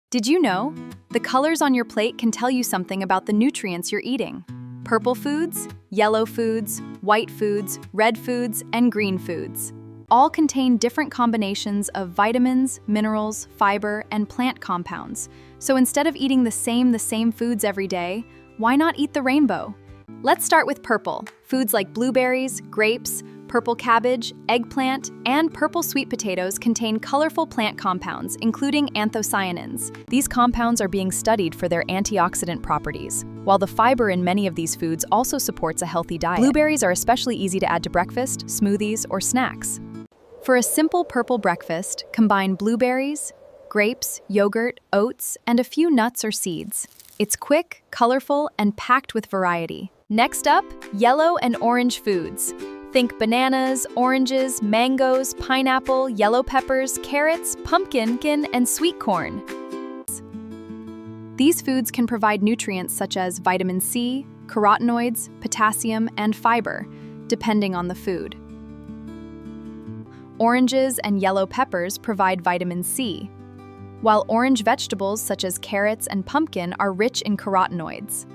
Did you know? The colors on your plate can tell you something about the nutrients you're eating. Purple foods, yellow foods, white foods, red foods, and green foods. All contain different combinations of vitamins, minerals, fiber, and plant compounds. So instead of eating the same foods every day, why not eat the rainbow? Let's start with purple. Foods like blueberries, grapes, purple cabbage, eggplant, and purple sweet potatoes contain colorful plant compounds, including anthocyanins. These compounds are being studied for their antioxidant properties, while the fiber in many of these foods also supports a healthy diet. Blueberries are especially easy to add to breakfast, smoothies, or snacks. For a simple purple breakfast, combine blueberries, grapes, yogurt, oats, and a few nuts or seeds. It's quick, colorful, and packed with variety. Next up, yellow and orange foods. Think bananas, oranges, mangoes, pineapple, yellow peppers, carrots, pumpkin, and sweet corn. These foods can provide nutrients such as vitamin C, carotenoids, potassium, and fiber, depending on the food. Oranges and yellow peppers provide vitamin C, while orange vegetables such as carrots and pumpkin are rich in carotenoids.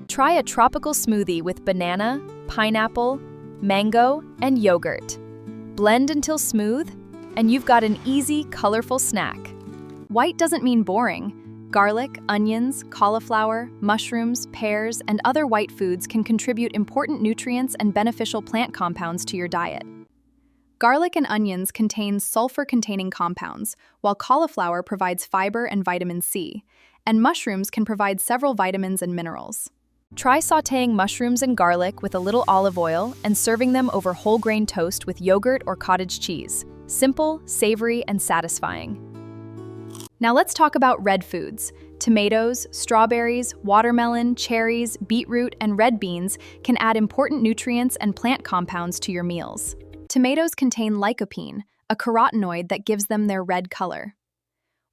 Try a tropical smoothie with banana, pineapple, mango, and yogurt. Blend until smooth, and you've got an easy, colorful snack. White doesn't mean boring. Garlic, onions, cauliflower, mushrooms, pears, and other white foods can contribute important nutrients and beneficial plant compounds to your diet. Garlic and onions contain sulfur-containing compounds, while cauliflower provides fiber and vitamin C, and mushrooms can provide several vitamins and minerals. Try sautéing mushrooms and garlic with a little olive oil and serving them over whole grain toast with yogurt or cottage cheese. Simple, savory, and satisfying. Now let's talk about red foods. Tomatoes, strawberries, watermelon, cherries, beetroot, and red beans can add important nutrients and plant compounds to your meals. Tomatoes contain lycopene, a carotenoid that gives them their red color.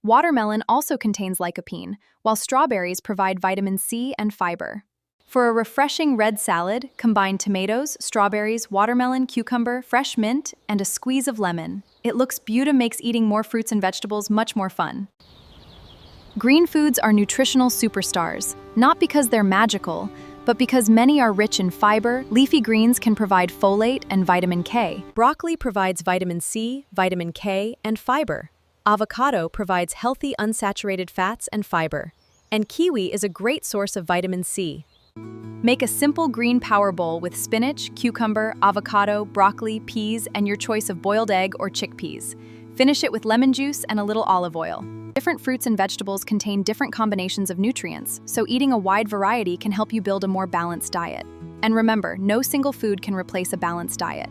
Watermelon also contains lycopene, while strawberries provide vitamin C and fiber. For a refreshing red salad, combine tomatoes, strawberries, watermelon, cucumber, fresh mint, and a squeeze of lemon. It looks beautiful, makes eating more fruits and vegetables much more fun. Green foods are nutritional superstars, not because they're magical, but because many are rich in fiber. Leafy greens can provide folate and vitamin K. Broccoli provides vitamin C, vitamin K, and fiber. Avocado provides healthy unsaturated fats and fiber. And kiwi is a great source of vitamin C. Make a simple green power bowl with spinach, cucumber, avocado, broccoli, peas, and your choice of boiled egg or chickpeas. Finish it with lemon juice and a little olive oil. Different fruits and vegetables contain different combinations of nutrients, so eating a wide variety can help you build a more balanced diet. And remember, no single food can replace a balanced diet.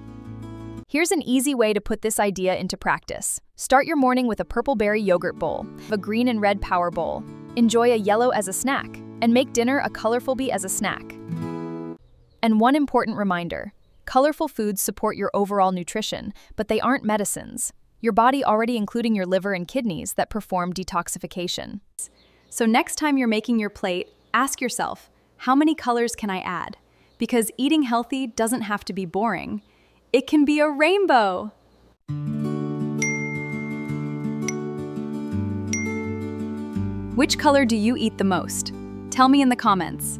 Here's an easy way to put this idea into practice. Start your morning with a purple berry yogurt bowl, a green and red power bowl. Enjoy a yellow as a snack, and make dinner a colorful bee as a snack. And one important reminder, colorful foods support your overall nutrition, but they aren't medicines. Your body already including your liver and kidneys that perform detoxification. So next time you're making your plate, ask yourself, how many colors can I add? Because eating healthy doesn't have to be boring. It can be a rainbow. Which color do you eat the most? Tell me in the comments.